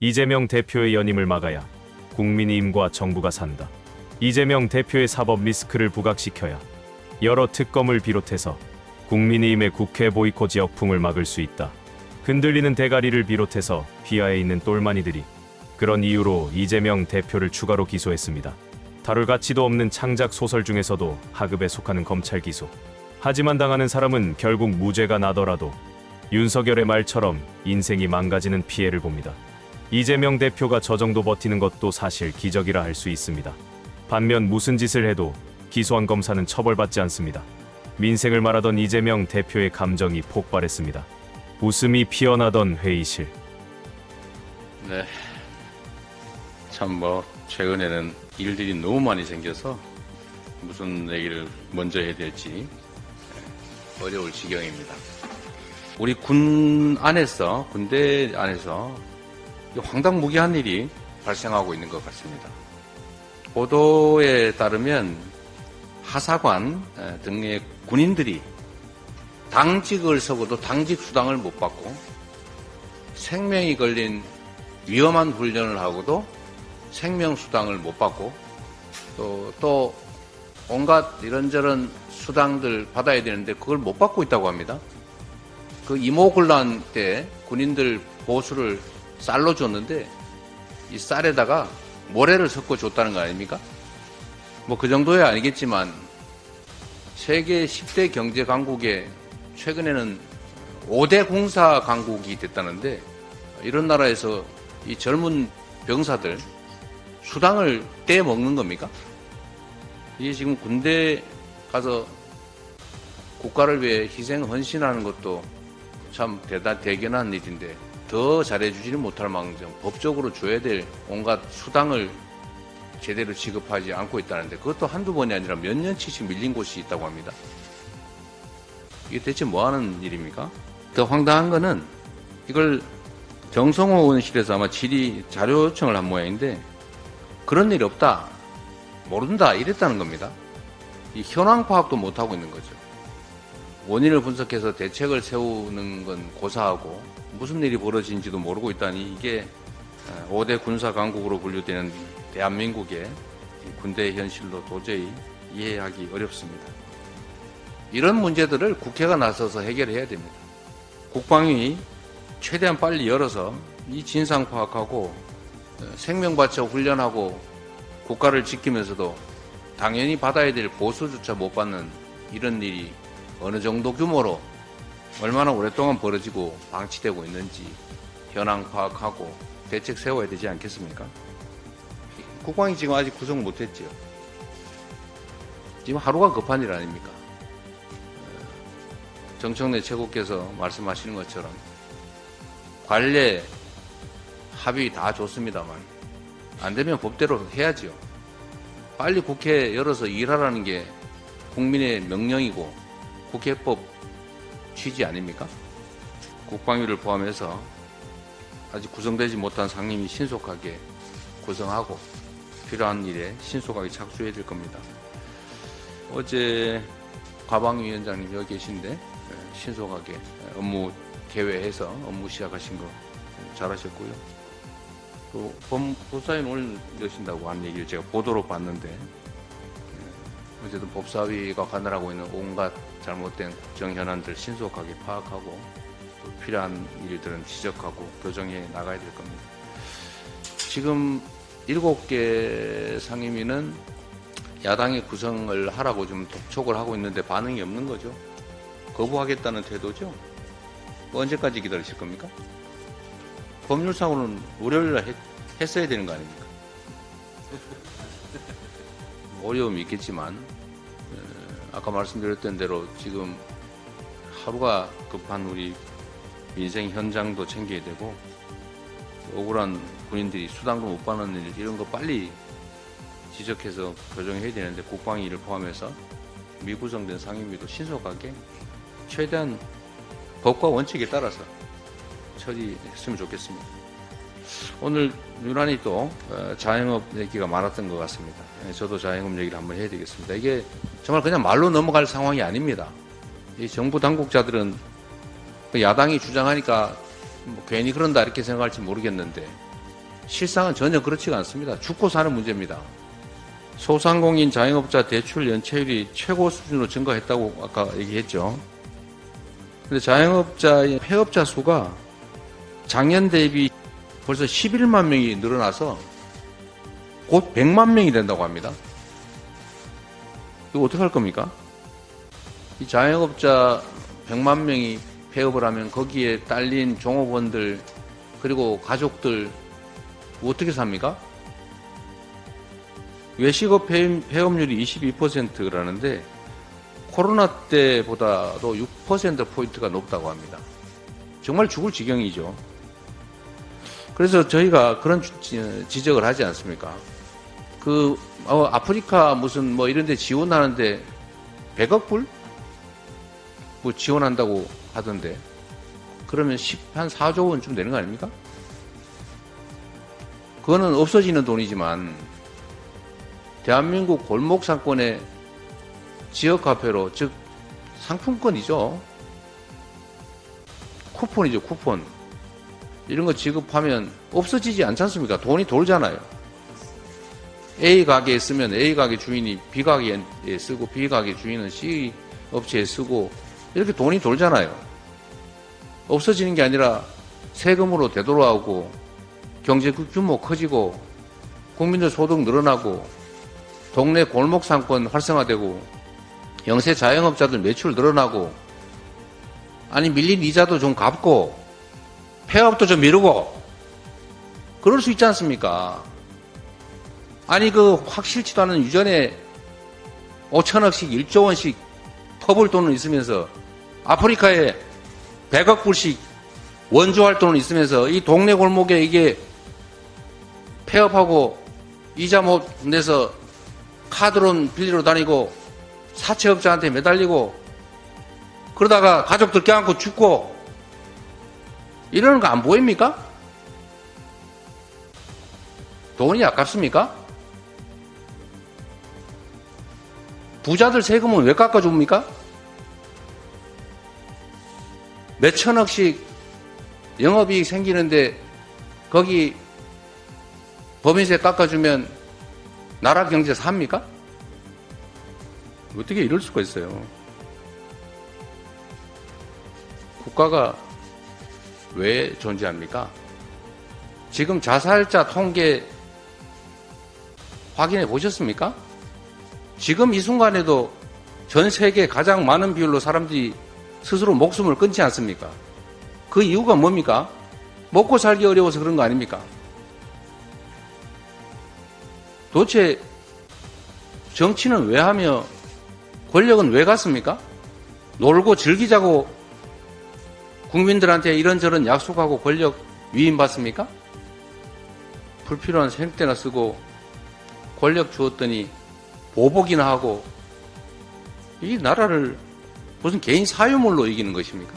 이재명 대표의 연임을 막아야 국민의힘과 정부가 산다. 이재명 대표의 사법 리스크를 부각시켜야 여러 특검을 비롯해서 국민의힘의 국회 보이콧 역풍을 막을 수 있다. 흔들리는 대가리를 비롯해서 비하에 있는 똘마니들이 그런 이유로 이재명 대표를 추가로 기소했습니다. 다룰 가치도 없는 창작 소설 중에서도 하급에 속하는 검찰 기소. 하지만 당하는 사람은 결국 무죄가 나더라도 윤석열의 말처럼 인생이 망가지는 피해를 봅니다. 이재명 대표가 저 정도 버티는 것도 사실 기적이라 할 수 있습니다. 반면 무슨 짓을 해도 기소한 검사는 처벌받지 않습니다. 민생을 말하던 이재명 대표의 감정이 폭발했습니다. 웃음이 피어나던 회의실. 네. 참 최근에는 일들이 너무 많이 생겨서 무슨 얘기를 먼저 해야 될지 어려울 지경입니다. 우리 군대 안에서 황당무계한 일이 발생하고 있는 것 같습니다. 보도에 따르면 하사관 등의 군인들이 당직을 서고도 당직 수당을 못 받고 생명이 걸린 위험한 훈련을 하고도 생명수당을 못 받고 또 온갖 이런저런 수당들 받아야 되는데 그걸 못 받고 있다고 합니다. 그 이모군란 때 군인들 보수를 쌀로 줬는데 이 쌀에다가 모래를 섞어 줬다는 거 아닙니까? 그 정도야 아니겠지만 세계 10대 경제 강국에 최근에는 5대 군사 강국이 됐다는데 이런 나라에서 이 젊은 병사들 수당을 떼먹는 겁니까? 이게 지금 군대 가서 국가를 위해 희생 헌신하는 것도 참 대견한 일인데 더 잘해주지는 못할 망정 법적으로 줘야 될 온갖 수당을 제대로 지급하지 않고 있다는데 그것도 한두 번이 아니라 몇 년치씩 밀린 곳이 있다고 합니다. 이게 대체 뭐 하는 일입니까? 더 황당한 거는 이걸 정성호 의원실에서 아마 질의 자료 요청을 한 모양인데 그런 일이 없다, 모른다 이랬다는 겁니다. 이 현황 파악도 못하고 있는 거죠. 원인을 분석해서 대책을 세우는 건 고사하고 무슨 일이 벌어진지도 모르고 있다니 이게 5대 군사 강국으로 분류되는 대한민국의 군대 현실로 도저히 이해하기 어렵습니다. 이런 문제들을 국회가 나서서 해결해야 됩니다. 국방위 최대한 빨리 열어서 이 진상 파악하고 생명 바쳐 훈련하고 국가를 지키면서도 당연히 받아야 될 보수조차 못 받는 이런 일이 어느 정도 규모로 얼마나 오랫동안 벌어지고 방치되고 있는지 현황 파악하고 대책 세워야 되지 않겠습니까? 국방이 지금 아직 구성 못했죠. 지금 하루가 급한 일 아닙니까? 정청래 최고께서 말씀하시는 것처럼 관례 합의 다 좋습니다만 안 되면 법대로 해야죠. 빨리 국회 열어서 일하라는 게 국민의 명령이고 국회법 취지 아닙니까? 국방위를 포함해서 아직 구성되지 못한 상임위 신속하게 구성하고 필요한 일에 신속하게 착수해야 될 겁니다. 어제 과방위원장님 여기 계신데 신속하게 업무 개회해서 업무 시작하신 거 잘하셨고요. 또 법사위는 오늘 여신다고 하는 얘기를 제가 보도로 봤는데 어쨌든 법사위가 관할하고 있는 온갖 잘못된 국정 현안들 신속하게 파악하고 또 필요한 일들은 지적하고 교정해 나가야 될 겁니다. 지금 7개 상임위는 야당이 구성을 하라고 좀 독촉을 하고 있는데 반응이 없는 거죠. 거부하겠다는 태도죠. 언제까지 기다리실 겁니까? 법률상으로는 월요일날 했어야 되는 거 아닙니까? 어려움이 있겠지만 아까 말씀드렸던 대로 지금 하루가 급한 우리 민생 현장도 챙겨야 되고 억울한 군인들이 수당도 못 받는 일 이런 거 빨리 지적해서 교정해야 되는데 국방위를 포함해서 미구성된 상임위도 신속하게 최대한 법과 원칙에 따라서 처리했으면 좋겠습니다. 오늘 유난히 또 자영업 얘기가 많았던 것 같습니다. 저도 자영업 얘기를 한번 해야 되겠습니다. 이게 정말 그냥 말로 넘어갈 상황이 아닙니다. 이 정부 당국자들은 야당이 주장하니까 괜히 그런다 이렇게 생각할지 모르겠는데 실상은 전혀 그렇지가 않습니다. 죽고 사는 문제입니다. 소상공인 자영업자 대출 연체율이 최고 수준으로 증가했다고 아까 얘기했죠. 근데 자영업자의 폐업자 수가 작년 대비 벌써 11만 명이 늘어나서 곧 100만 명이 된다고 합니다. 이거 어떻게 할 겁니까? 이 자영업자 100만 명이 폐업을 하면 거기에 딸린 종업원들 그리고 가족들 어떻게 삽니까? 외식업 폐업률이 22%라는데 코로나 때보다도 6%포인트가 높다고 합니다. 정말 죽을 지경이죠. 그래서 저희가 그런 지적을 하지 않습니까? 아프리카 무슨 뭐 이런 데 지원하는데 100억 불? 뭐 지원한다고 하던데 그러면 한 4조 원쯤 되는 거 아닙니까? 그거는 없어지는 돈이지만 대한민국 골목 상권의 지역 화폐로 즉 상품권이죠. 쿠폰이죠, 쿠폰. 이런 거 지급하면 없어지지 않지 않습니까? 돈이 돌잖아요. A 가게에 쓰면 A 가게 주인이 B 가게에 쓰고 B 가게 주인은 C 업체에 쓰고 이렇게 돈이 돌잖아요. 없어지는 게 아니라 세금으로 되돌아오고 경제 규모 커지고 국민들 소득 늘어나고 동네 골목 상권 활성화되고 영세 자영업자들 매출 늘어나고 아니 밀린 이자도 좀 갚고 폐업도 좀 미루고 그럴 수 있지 않습니까? 아니 그 확실치도 않은 유전에 5천억씩 1조 원씩 퍼볼 돈은 있으면서 아프리카에 100억 불씩 원조할 돈은 있으면서 이 동네 골목에 이게 폐업하고 이자 못 내서 카드론 빌리러 다니고 사채업자한테 매달리고 그러다가 가족들 껴안고 죽고 이러는 거 안 보입니까? 돈이 아깝습니까? 부자들 세금은 왜 깎아줍니까? 몇 천억씩 영업이익 생기는데 거기 법인세 깎아주면 나라 경제 삽니까? 어떻게 이럴 수가 있어요? 국가가 왜 존재합니까? 지금 자살자 통계 확인해 보셨습니까? 지금 이 순간에도 전 세계 가장 많은 비율로 사람들이 스스로 목숨을 끊지 않습니까? 그 이유가 뭡니까? 먹고 살기 어려워서 그런 거 아닙니까? 도대체 정치는 왜 하며 권력은 왜 갔습니까? 놀고 즐기자고 국민들한테 이런저런 약속하고 권력 위임받습니까? 불필요한 생때나 쓰고 권력 주었더니 보복이나 하고 이 나라를 무슨 개인 사유물로 이기는 것입니까?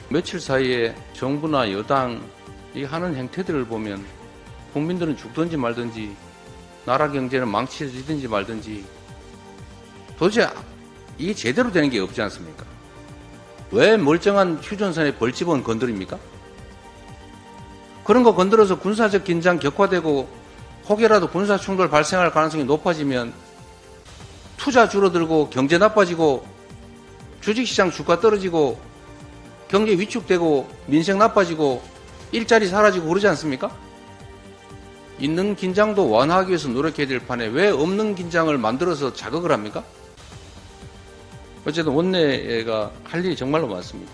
며칠 사이에 정부나 여당 이 하는 행태들을 보면 국민들은 죽든지 말든지 나라 경제는 망치지든지 말든지 도대체 이게 제대로 되는 게 없지 않습니까? 왜 멀쩡한 휴전선의 벌집은 건드립니까? 그런 거 건드려서 군사적 긴장 격화되고 혹여라도 군사 충돌 발생할 가능성이 높아지면 투자 줄어들고 경제 나빠지고 주식시장 주가 떨어지고 경제 위축되고 민생 나빠지고 일자리 사라지고 그러지 않습니까? 있는 긴장도 완화하기 위해서 노력해야 될 판에 왜 없는 긴장을 만들어서 자극을 합니까? 어쨌든 원내가 할 일이 정말로 많습니다.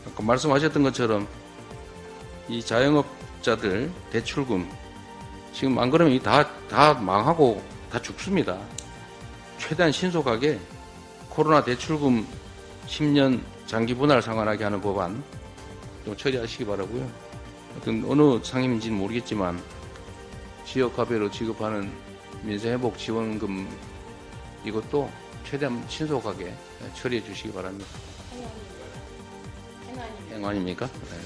아까 말씀하셨던 것처럼 이 자영업자들 대출금 지금 안 그러면 다 망하고 다 죽습니다. 최대한 신속하게 코로나 대출금 10년 장기 분할 상환하게 하는 법안 좀 처리하시기 바라고요. 어떤 어느 상임인지는 모르겠지만 지역화폐로 지급하는 민생회복 지원금 이것도 최대한 신속하게 처리해 주시기 바랍니다. 행안입니까? 네.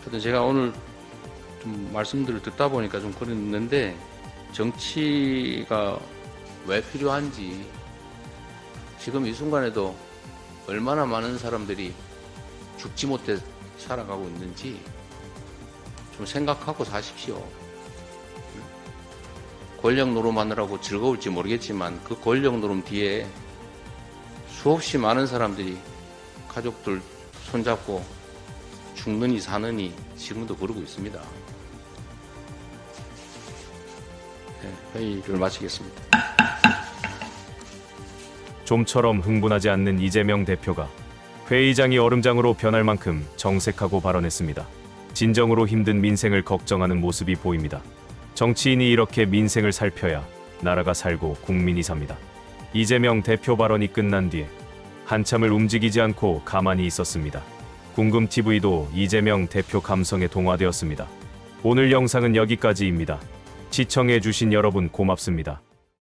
하여튼 제가 오늘 좀 말씀들을 듣다 보니까 좀 그랬는데 정치가 왜 필요한지 지금 이 순간에도 얼마나 많은 사람들이 죽지 못해 살아가고 있는지 좀 생각하고 사십시오. 권력 노름하느라고 즐거울지 모르겠지만 그 권력 노름 뒤에 수없이 많은 사람들이 가족들 손잡고 죽느니 사느니 지금도 그러고 있습니다. 네, 회의를 마치겠습니다. 좀처럼 흥분하지 않는 이재명 대표가 회의장이 얼음장으로 변할 만큼 정색하고 발언했습니다. 진정으로 힘든 민생을 걱정하는 모습이 보입니다. 정치인이 이렇게 민생을 살펴야 나라가 살고 국민이 삽니다. 이재명 대표 발언이 끝난 뒤에 한참을 움직이지 않고 가만히 있었습니다. 궁금TV도 이재명 대표 감성에 동화되었습니다. 오늘 영상은 여기까지입니다. 시청해주신 여러분 고맙습니다.